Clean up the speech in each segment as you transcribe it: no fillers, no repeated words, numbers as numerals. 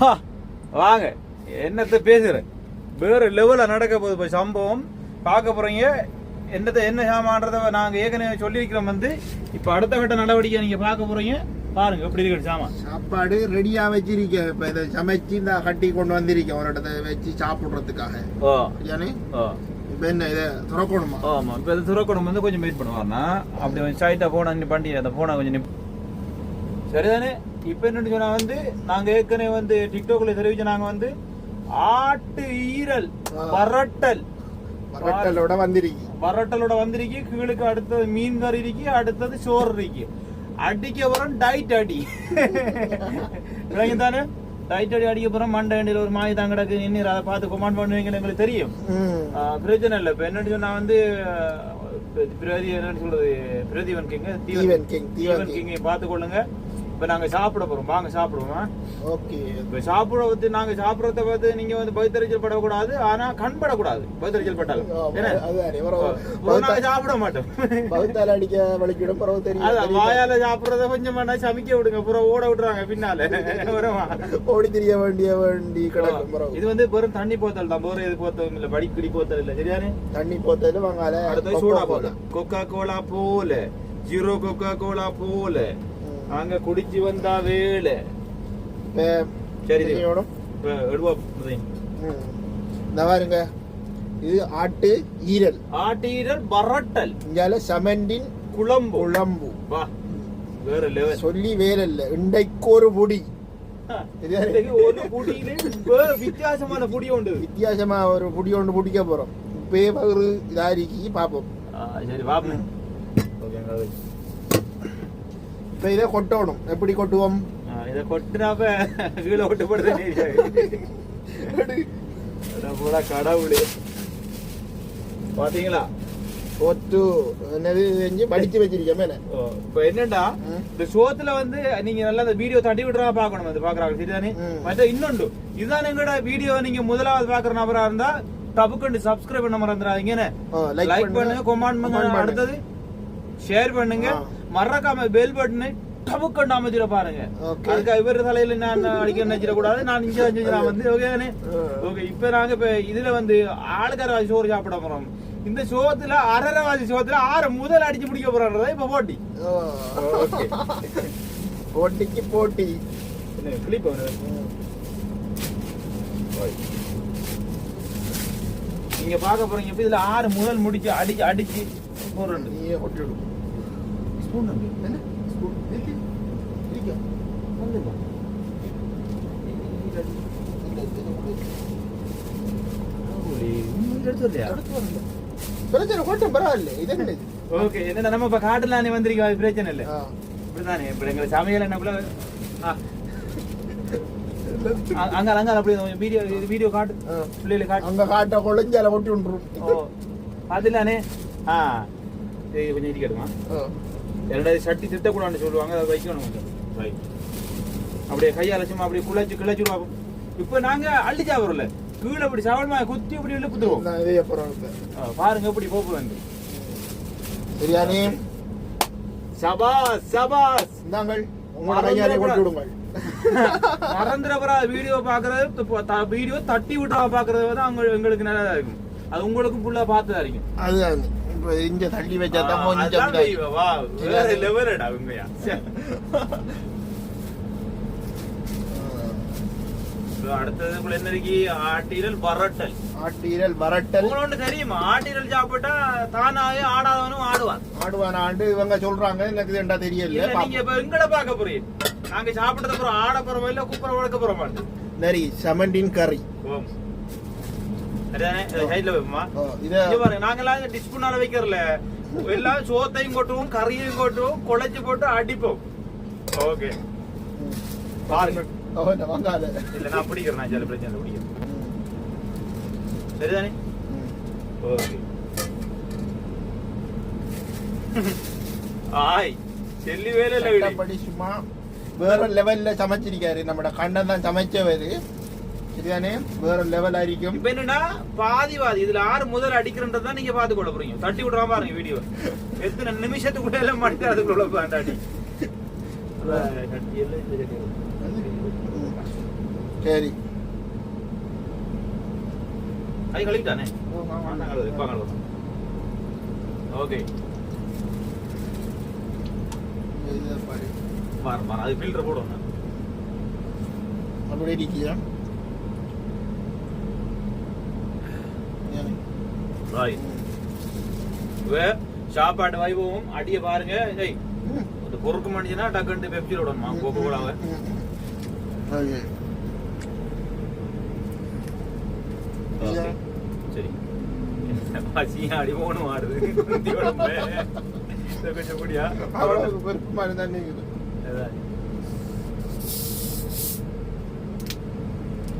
வாங்க என்னத்த பேசுறேன், வேற லெவல்ல நடக்க போகுது இப்போ சம்பவம். பார்க்க போறீங்க என்ன சாமான்றத நாங்க ஏற்கனவே சொல்லியிருக்கிறோம். இப்ப அடுத்த கட்ட நடவடிக்கை நீங்க பார்க்க போறீங்க. பாருங்க எப்படி இருக்கு சாமான். சாப்பாடு ரெடியா வச்சிருக்கேன். இப்ப இதை சமைச்சு இந்த கட்டி கொண்டு வந்திருக்கேன் ஒரு இடத்த வச்சு சாப்பிடுறதுக்காக. இப்ப என்ன இதை துறக்கணுமா? ஆமா, இப்ப இதை துறக்கணும். கொஞ்சம் வெயிட் பண்ணுவாருன்னா அப்படி சைட்டா போனா பண்ணி அந்த போனா கொஞ்சம் சரிதானே. இப்ப என்னன்னு சொன்னா நாங்க ஏற்கனவே டிக்டாக்ல தெரிவிச்ச நாங்க ஆட்டு ஈரல் வரட்டலோட வந்திருக்கு. கீழுக்கு அடுத்தது மீன் கறி இருக்கு, அடுத்தது சோறு இருக்கு. அடிக்க போறோம் டைட் அடி தானே. டைட் அடி அடிக்க போறோம். மண்டை ஒரு மாய் தான் கிடக்கு. என்ன அதை பார்த்து கொமாண்ட் பண்ணுவீங்கன்னு எங்களுக்கு தெரியும். பிரச்சனை இல்லை. இப்ப என்னன்னு சொன்னா என்னன்னு சொல்றது, பிரதீவன் கிங்க பார்த்து கொள்ளுங்க. இப்ப நாங்க சாப்பிட போறோம். வாங்க சாப்பிடுவோம். ஓகே. இப்ப சாப்பிட நாங்க சாப்பிடறத பார்த்து நீங்க பைத்தறிச்சல் படக்கூடாது. ஆனா கண் படக்கூடாது. பைத்தறிச்சல் பட்டாலும் நாங்க சாப்பிட மாட்டோம். வாயால சாப்பிடறத கொஞ்சம் வேணா சமைக்க விடுங்க. புறம் ஓட விட்டுறாங்க பின்னால. ஓடி தெரிய வேண்டி இது வெறும் தண்ணி போத்தல் தான். போற இது போத்தல் இல்ல, படிக்கடி போத்தல் இல்ல. சரியானே. தண்ணி போத்தல் வாங்கால. அடுத்த சோடா போல, கொக்கா கோலா போல, ஜீரோ கொக்கா கோலா போல அங்க குடிச்சு வந்தா வேலை. சரி பாருங்க, இது ஆட்டு ஈரல் வரட்டல். இங்கால சமண்டின் குழம்பு. வேற லெவல். சொல்லி வேற இல்ல. இன்றைக்கு ஒரு பொடி, வித்தியாசமான பொடி உண்டு. வித்தியாசமா ஒரு பொடி ஒன்று பிடிக்க போறோம். பேப்பர் இதாரிக்கு பாப்போம். சரி பாப்போம். இதை கொட்டணும். எப்படி கொட்டுவோம்? இதை கொட்டினாப்ப கீழே கொட்டப்படுது. கடவுளே பாத்தீங்களா, கொட்டு என்னது படிச்சு வச்சிருக்கேன். இப்ப என்னண்டா, இந்த சோத்துல நீங்க நல்லா இந்த வீடியோ தட்டி விடுறா பாக்கணும். பாக்குறாங்க சரிதானே. மற்ற இன்னொன்று இதுதான், எங்களோட வீடியோ நீங்க முதலாவது பாக்குற நபரா இருந்தா டபுக்கண்டு சப்ஸ்கிரைப் பண்ண மறந்துடாதீங்க. லைக் பண்ணுங்க, கமெண்ட் பண்ணுங்க, அடுத்தது ஷேர் பண்ணுங்க. மறக்காம பெல் பட்டனை டபுக்கண்டு அமைச்சிட பாருங்க. அதுக்கு இவர் தலையில நான் அடிக்க நினைச்சிட கூடாது. நான் இங்க ஓகே. இப்ப நாங்க இதுல ஆளுக்கரவாசி சோறு சாப்பிட போறோம். இந்த சோத்துல அரவாசி சோத்துல 6 முதல் அடிச்சு முடிக்க போறோம்ன்றத இப்ப போட்டி. போட்டிக்கு போட்டி. நீங்க பாக்க போறீங்க. இப்ப இதுல 6 முதல் முடிச்சு அடிச்சு போறோம். நம்ம இப்ப காட்டுலானே வந்திருக்கோம். அது பிரச்சனை இல்லை. இப்படிதானே இப்ப எங்க சமையல் என்ன அங்க அங்க அப்படி வீடியோ காட்டு பிள்ளைகளை காட்டு. அங்க காட்ட கொலைஞ்சால கொட்டி விட்டுரும். அதுலானே கொஞ்சம் இடிக்கட்டுமா? என்னோட சட்டி திட்டக்கூடாதுன்னு சொல்லுவாங்க. அதை வைக்கணும் கொஞ்சம். அப்படியே கையால சும்மா அப்படியே கிளச்சுடுவாங்க. இப்ப நாங்க அள்ளி சாப்பிடல, கீழே அப்படி சவல்மா குத்தி அப்படி உள்ள குத்துருவோம். பாருங்க எப்படி போகுது. சரியானே. சபாஸ் சபாஸ். நாங்கள் உங்களோட கையாலே கொட்டி விடுங்கள். மறந்துடப்பா வீடியோ பாக்குறது, வீடியோ தட்டி விட்டா பாக்குறது தான் எங்களுக்கு நல்லதா இருக்கும். அது உங்களுக்கும் ஃபுல்லா பார்த்ததா இருக்கும். அதுதான் இங்க தள்ளி வச்சாதான் உண்மையா. அடுத்தது என்ன இருக்கு? ஆட்டீரல் வரட்டல். உங்களுக்கு தெரியுமா? ஆட்டீரல் சாப்பிட்டா தானாவே ஆடாதவனும் ஆடுவான். ஆண்டு இவங்க சொல்றாங்க. எனக்கு என்ன தெரியல. நீங்க இப்ப எங்கட பாக்க போறீங்க? நாங்க சாப்பிட்டது அப்புறம் ஆட போறோம் இல்ல குப்புற வளர்க்க போறோமா? நரி சமண்டின் கறி. நாங்கெல்லாம் டிஸ்பூனால வைக்கிறல, எல்லாம் சோத்தையும் கொட்டுவோம், கறியையும் கொட்டுவோம், குழைச்சு போட்டு அடிப்போம். ஓகே பாருங்க. இல்ல நான் பிடிக்கிறேன். சில பிரச்சனை பிடிக்கிறேன். சரிதானே. ஓகே. ஆய் செல்லி வேலை இல்ல. படி சும்மா வேற லெவல்ல சமைச்சிருக்காரு. நம்ம கண்ணன் தான் சமைச்சவரு. சரிதானே. வேற லெவல் ஆയിരിக்கும். இப்ப என்னன்னா பாதி இதுல 6 முதல் அடிக்கிறன்றதான் நீங்க பாத்து கொள்ள போறீங்க. தட்டி விடுறா பாருங்க வீடியோ. எத்தனை நிமிஷத்துக்குள்ள எல்லாம் மணிக்கு அதுக்குள்ள பாண்டாடி. சரி கை கழுவிட்டானே ஓகே அது ஃபில்டர் போடுவோம் அப்படியே நிற்கியா சாப்பாடு வைபவம் அடிய பாருங்க பொறுக்க மாட்டேன்னா டக்குன்னு பெப்சில் விடணுமா கோகோ கோலாவை சரி பசியா அடி போகணும் ஆடுது கொஞ்சம் கூடியா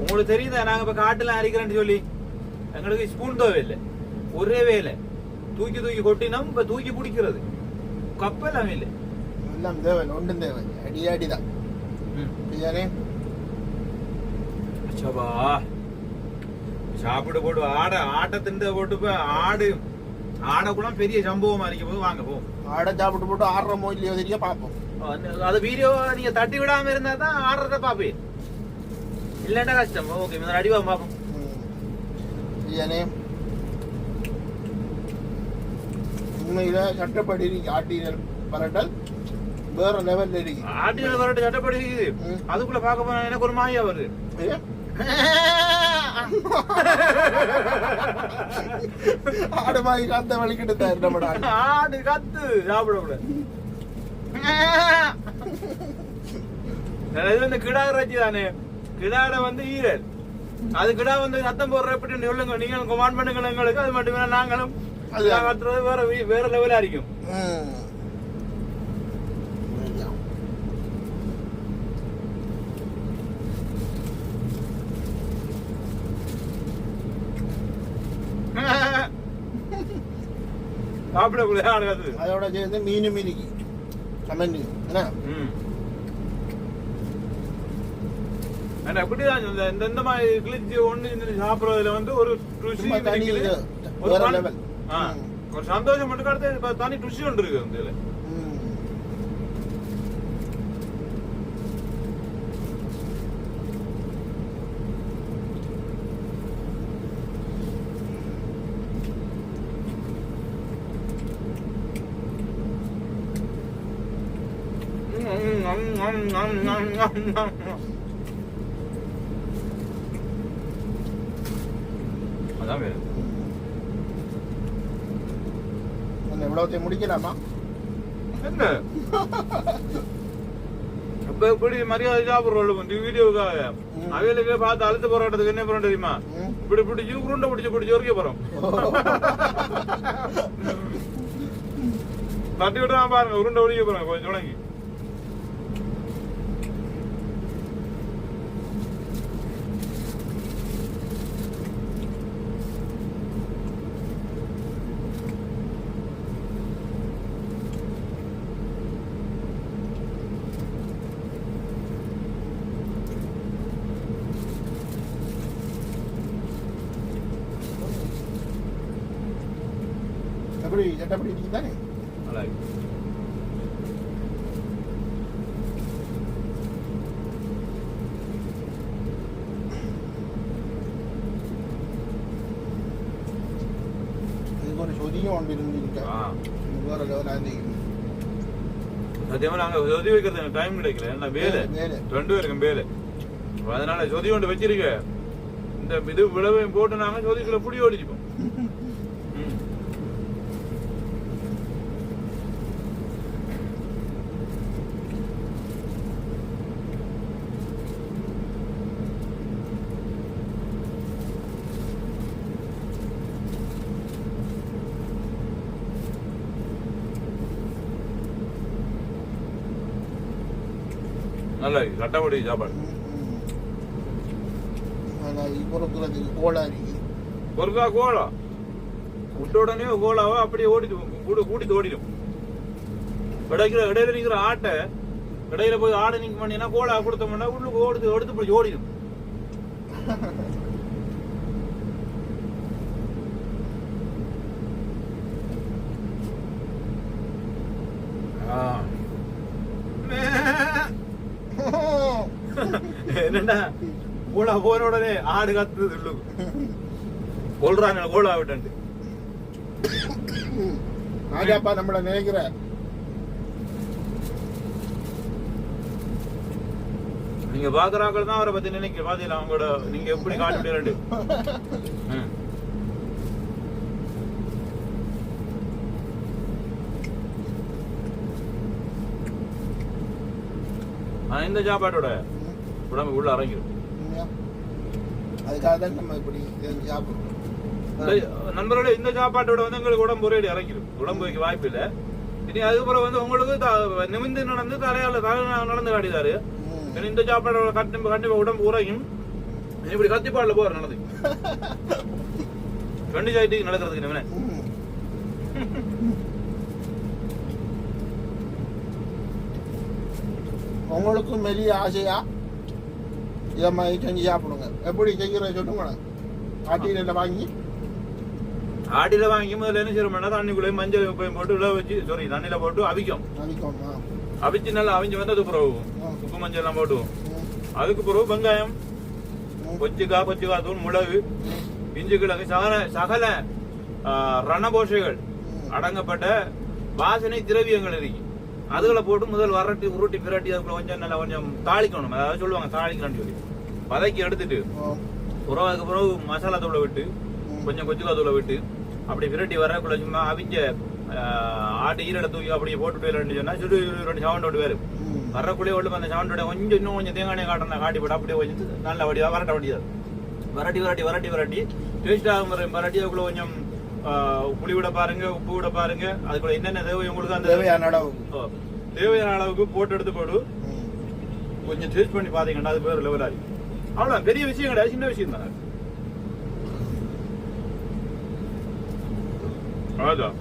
உங்களுக்கு தெரியுதா நாங்க இப்ப காட்டுல அரிக்கிறேன்னு சொல்லி எங்களுக்கு ஸ்பூன் தேவையில்லை ஒரே வேலை தூக்கி தூக்கி கொட்டினோம் இப்ப தூக்கி பிடிக்கிறது கப்ப எல்லாமே இல்லை எல்லாம் தேவை ஒன்றும் தேவை அடிதான் சபா சாப்பிட போட்டு ஆட்டை திண்ட போட்டு ஆடக்குலாம் பெரிய சம்பவமா இருக்கும் போது வாங்க போ ஆடை சாப்பிட்டு போட்டு ஆடுறமோ இல்லையோ தெரிய பார்ப்போம் அது வீடியோ நீங்க தட்டி விடாம இருந்தா தான் ஆடுறத பாப்பேன் இல்லட்டா கஷ்டம் ஓகே அடிவா பாப்போம் உண்மையில சட்டப்படி ஆட்டினல் பரட்டல் வேற லெவல்ல இருக்கு ஆட்டினல் பரட்டல் சட்டப்படி அதுக்குள்ள பார்க்க போனா எனக்கு ஒரு மாயா வருது ஆடு மாதிரி காத்த வலிக்கிட்டு தரமாடா ஆடு கத்து சாப்பிட இது வந்து கிடா இறைச்சி தானே கிடாட வந்து ஈரல் அது கிடா வந்து சத்தம் போடுற எப்படி சொல்லுங்க நீங்களும் கமாண்ட் பண்ணுங்க எங்களுக்கு அது மட்டுமே நாங்களும் வேற லெவலா இருக்கும் அதோட சேர்ந்து மீன் மீனிக்கு கமெண்ட் அப்படிதான் இந்த மாதிரி கிழிச்சு ஒண்ணு சாப்பிடுறதுல வந்து ஒரு ருசி ஒரு சந்தோஷம் மட்டும் கடத்த தனி ருசி ஒன்று இருக்கு வந்து அதான் வேறு எவ்வளவு முடிக்கலாமா என்ன இப்ப எப்படி மரியாதை சாப்பிடுறோம் வந்து வீடியோக்காக அவையில பார்த்து அழுத்த போராட்டத்துக்கு என்ன போறோம் தெரியுமா இப்படி பிடிச்சி உருண்டை பிடிச்சி வரைக்கும் போறோம் தட்டி விட்டுறா பாருங்க உருண்டை ஒழிக்க போறோம் கொஞ்சம் தொடங்கி சட்டப்படி தானே இதுக்கு ஒரு சொதியும் ஒன்று இருந்துருக்கா வேற லெவலாக இருந்தீங்க சத்தியமா நாங்க சொதி வைக்கிறது டைம் கிடைக்கல என்ன வேலை 2 பேருக்கும் வேலை அதனால சொதி கொண்டு வச்சிருக்க இந்த இது விளவையும் போட்டு நாங்க சொதிக்குள்ள புடி ஓடிச்சுப்போம் நல்லா கட்டப்படி சாப்பாடு கோலா இருக்கு பொறுக்கா கோலா விட்ட உடனே கோலாவா அப்படியே கூட்டிட்டு ஓடிடும் இடையில நிக்கிற ஆட்டை இடையில போய் ஆடை நீங்க பண்ணீங்கன்னா கோலா கொடுத்தோம்னா உள்ளுக்கு எடுத்து போய் ஓடிடும் என்னடா கோலா போன உடனே ஆடு கத்துது கொள்றாங்க கோலா விட்டு ஆஜாப்பா நம்மள நினைக்கிற நீங்க பாக்குறாக்கள் தான் அவரை பத்தி நினைக்க பாத்தீங்களா அவங்களோட நீங்க எப்படி காட்டுறீங்க இந்த சாப்பாட்டோட உடம்பு உள்ள இறங்கிடும். அதுக்காக தான் நம்ம இப்படி சாப்பிடுறோம். நண்பர்களே, இந்த சாப்பாட்டோட வந்து எங்களுக்கு உடம்பு ஒரே இறங்கிடும். உடம்பு வைக்க வாய்ப்பு இல்லை. இனி அதுக்கப்புறம் வந்து உங்களுக்கு நிமிந்து நடந்து தலையால நடந்து காட்டிதாரு. இந்த சாப்பாடோட கண்டிப்பா உடம்பு உரையும். இப்படி கத்திப்பாடுல போற நடந்து கண்டி சாயிட்டு நடக்கிறதுக்கு என்ன உங்களுக்கும் மெலிய ஆசையா இதை மாதிரி செஞ்சு சாப்பிடுங்க. எப்படி செய்கிற சொல்லுங்க. ஆட்டில வாங்கி முதல்ல என்ன செய்யறோம்னா தண்ணிக்குள்ளே மஞ்சள் உப்பையும் போட்டு உள்ள வச்சு தண்ணியில போட்டு அவிக்கும். அவிச்சு நல்லா அவிஞ்சு வந்து அது பிறகு உப்பு மஞ்சள் எல்லாம் போட்டு அதுக்கு பிறகு வெங்காயம் கொச்சிக்கா தூள் மிளகு இஞ்சி கிழங்கு சகல ரணபோஷைகள் அடங்கப்பட்ட வாசனை திரவியங்கள் இருக்கு. அதுகளை போட்டு முதல் வரட்டி உருட்டி பிரட்டி அதுக்குள்ள கொஞ்சம் நல்லா கொஞ்சம் தாளிக்கணும். அதாவது சொல்லுவாங்க தாளிக்கணும்னு சொல்லி வதக்கி எடுத்துட்டு அதுக்கு பிறகு மசாலா தூளை விட்டு கொஞ்சம் கொச்சிக்கா தூளை விட்டு அப்படி விரட்டி வரக்குள்ள சும்மா அவிஞ்ச ஆட்டு ஈரடை தூக்கி அப்படியே போட்டு சொன்னா சுடு ரெண்டு சவுண்ட் ஓட்டு வேறு வரக்குள்ளே ஓட்டு அந்த சவுண்டோட கொஞ்சம் இன்னும் கொஞ்சம் தேங்காய் காட்டி போட்டு அப்படியே வச்சு நல்ல வடிவா வரட்ட வண்டியாது வரட்டி டேஸ்டாக வரட்டி அதுக்குள்ள கொஞ்சம் புளி விட பாருங்க, உப்பு விட பாருங்க, அதுக்குள்ள என்னென்ன தேவை உங்களுக்கு அந்த தேவையான அளவுக்கு போட்டு எடுத்து போடு கொஞ்சம் டேஸ்ட் பண்ணி பாத்தீங்கன்னா அது பேர் லெவல் ஆகி அவ்வளவு பெரிய விஷயம் கிடையாது, சின்ன விஷயம் தானே. அதான்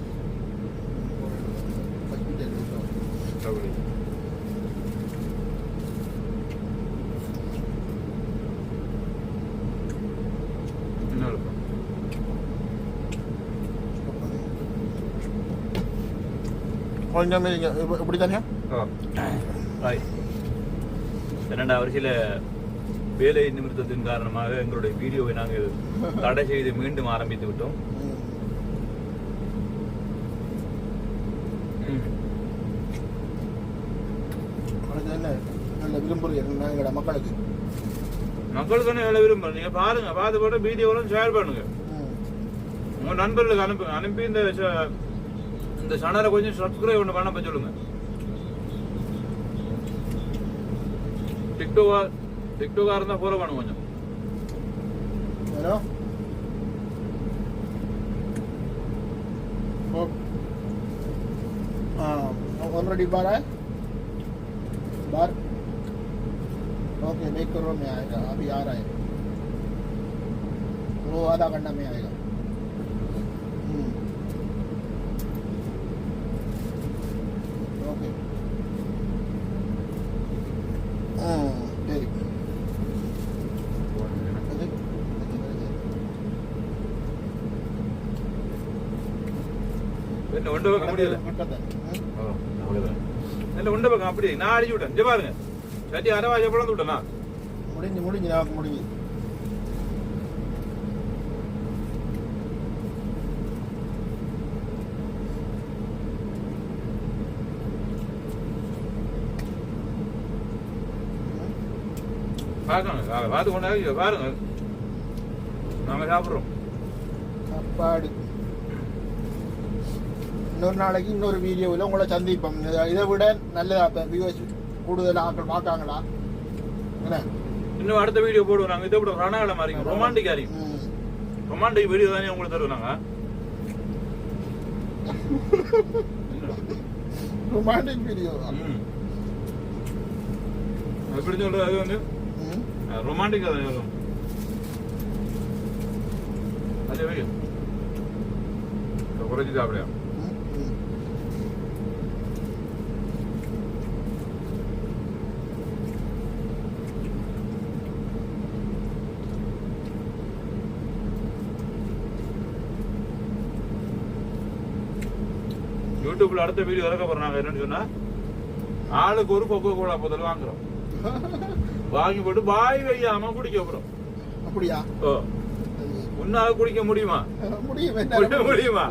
கொஞ்சம் இப்படி தானே ஒரு சில வேலை நிமித்தத்தின் காரணமாக எங்களுடைய வீடியோவை நாங்கள் தடை செய்து மீண்டும் ஆரம்பித்து விட்டோம். மக்களுக்கு வேலை விரும்புறேன். நீங்க பாருங்க, பார்த்து போட்டு வீடியோவும் ஷேர் பண்ணுங்க, உங்க நண்பர்களுக்கு அனுப்புங்க. அனுப்பி இந்த சேனலை கொஞ்சம் சப்ஸ்கிரைப் ஒன்று பண்ண சொல்லுங்க. டிக்டோக்கா இருந்தா ஃபாலோ பண்ணுங்க கொஞ்சம். ऑलरेडी बार है बार ओके मेक करो में आएगा, अभी आ रहा है वो आधा घंटा में आएगा. ओके உண்டை பக்கம் முடியல, உண்டை பக்கம் அப்படி நான் அடிச்சு விட்டேன். இங்க பாருங்க, சட்டி அரவாஜ பிளந்து விட்டேனா முடிஞ்சு நமக்கு முடிஞ்சு. பாருங்க, பார்த்து கொண்டாங்க பாருங்க, நாங்க சாப்பிடுறோம் சாப்பாடு. இன்னொரு நாளைக்கு இன்னொரு வீடியோவில் உங்களை சந்திப்போம். இதை விட நல்லதா வியூஸ் கூடுதல் ஆக்கள் பார்க்காங்களா என்ன? இன்னும் அடுத்த வீடியோ போடுவோம் நாங்கள். இதை விட ரணாகல மாதிரி ரொமான்டிக்கா இருக்கும். ரொமான்டிக் வீடியோ தானே உங்களுக்கு தருவோம் நாங்கள். ரொமான்டிக் வீடியோ எப்படி சொல்றது? அது வந்து ரொமான்டிக்கா தானே வரும். அதே வீடியோ குறைச்சி சாப்பிடையா? யூடியூப்ல அடுத்த வீடியோ இறக்க போறோம் நாங்க. என்னன்னு சொன்னா ஆளுக்கு ஒரு கொக்கோ கோலா போதல் வாங்குறோம். வாங்கி போட்டு வாய் வையாம குடிக்க அப்புறம். அப்படியா? உன்னால குடிக்க முடியுமா? முடியுமா?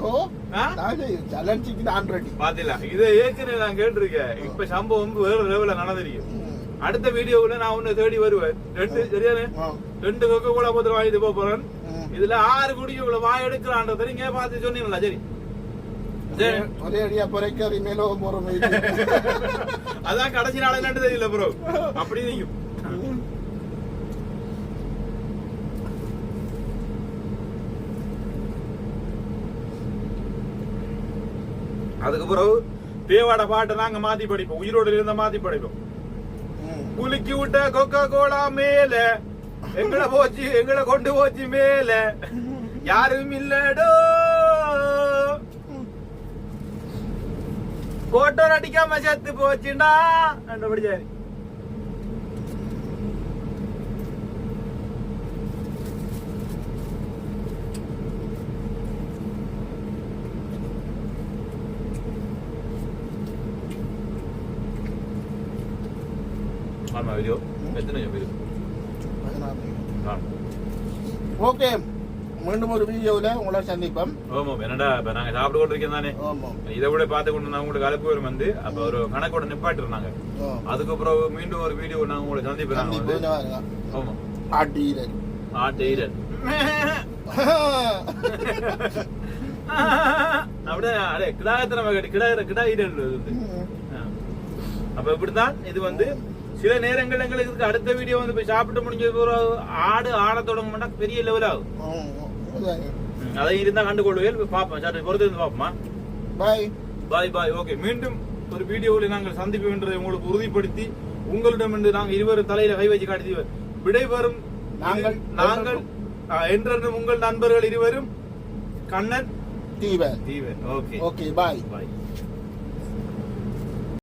சேலஞ்சுக்கு நான் ரெடி. பாத்தீங்களா, இதை ஏற்கனவே நான் கேட்டிருக்கேன். இப்ப சம்பவம் வேற லெவல்ல நடந்திருக்கும். அடுத்த வீடியோவுல நான் உன்னை தேடி வருவேன். 2 சரியானே 2 கொக்கோ கோலா போத்தல் வாங்கிட்டு போறேன். இதுல 6 குடிக்க வாய் எடுக்கிறான்றத நீங்க பார்த்து சொன்னீங்களா? சரி ஒரே அடியா பொறைக்காரி மேலோ போற அதான் கடைசி நாள் என்னன்னு தெரியல ப்ரோ. அப்படி நீங்க அதுக்கு பிறகு தேவாட பாட்டை நாங்க மாத்தி படிப்போம். உயிரோடு இருந்த மாத்தி படிப்போம். குலுக்கி விட்ட கொக்கோ கோலா மேல எங்களை கொண்டு போச்சு மேல யாரும் இல்லடோ போட்டோ அடிக்காம செத்து போச்சுடா கண்டுபிடிச்சாரு. வீடியோ எத்தனை வீடியோ? ஓகே, மீண்டும் ஒரு வீடியோல உங்களை சந்திப்போம். ஆமா, என்னடா இப்ப நாங்க சாப்பிட்டு கொண்டு இருக்கோம் தானே. இதை விட பார்த்து கொண்டு நான் உங்களுக்கு அழைப்பு வரும் வந்து அப்ப ஒரு கணக்கோட நிப்பாட்டு இருந்தாங்க. அதுக்கப்புறம் மீண்டும் ஒரு வீடியோ நாங்க உங்களை சந்திப்போம். ஆமா, ஆட்டு ஈரல் அப்படியே அடே கிடாயத்தனமா கிடாயிரல். அப்ப இப்படித்தான் இது வந்து சில நேரங்கள் எங்களுக்கு அடுத்த வீடியோ வந்து போய் சாப்பிட்டு முடிஞ்ச ஆடு ஆட தொடங்க மாட்டா பெரிய லெவல் ஆகும். அதை இருந்தா கண்டுகொள்வேன். பாப்போம் சார், பொறுத்து இருந்து பாப்போமா. பாய். ஓகே, மீண்டும் ஒரு வீடியோவில் நாங்கள் சந்திப்போம் என்றதை உங்களுக்கு உறுதிப்படுத்தி உங்களிடம் நாங்கள் இருவரும் தலையில கை வச்சு காட்டி விடைபெறும். நாங்கள் என்றும் உங்கள் நண்பர்கள் இருவரும் கண்ணன் தீவன். ஓகே, பாய்.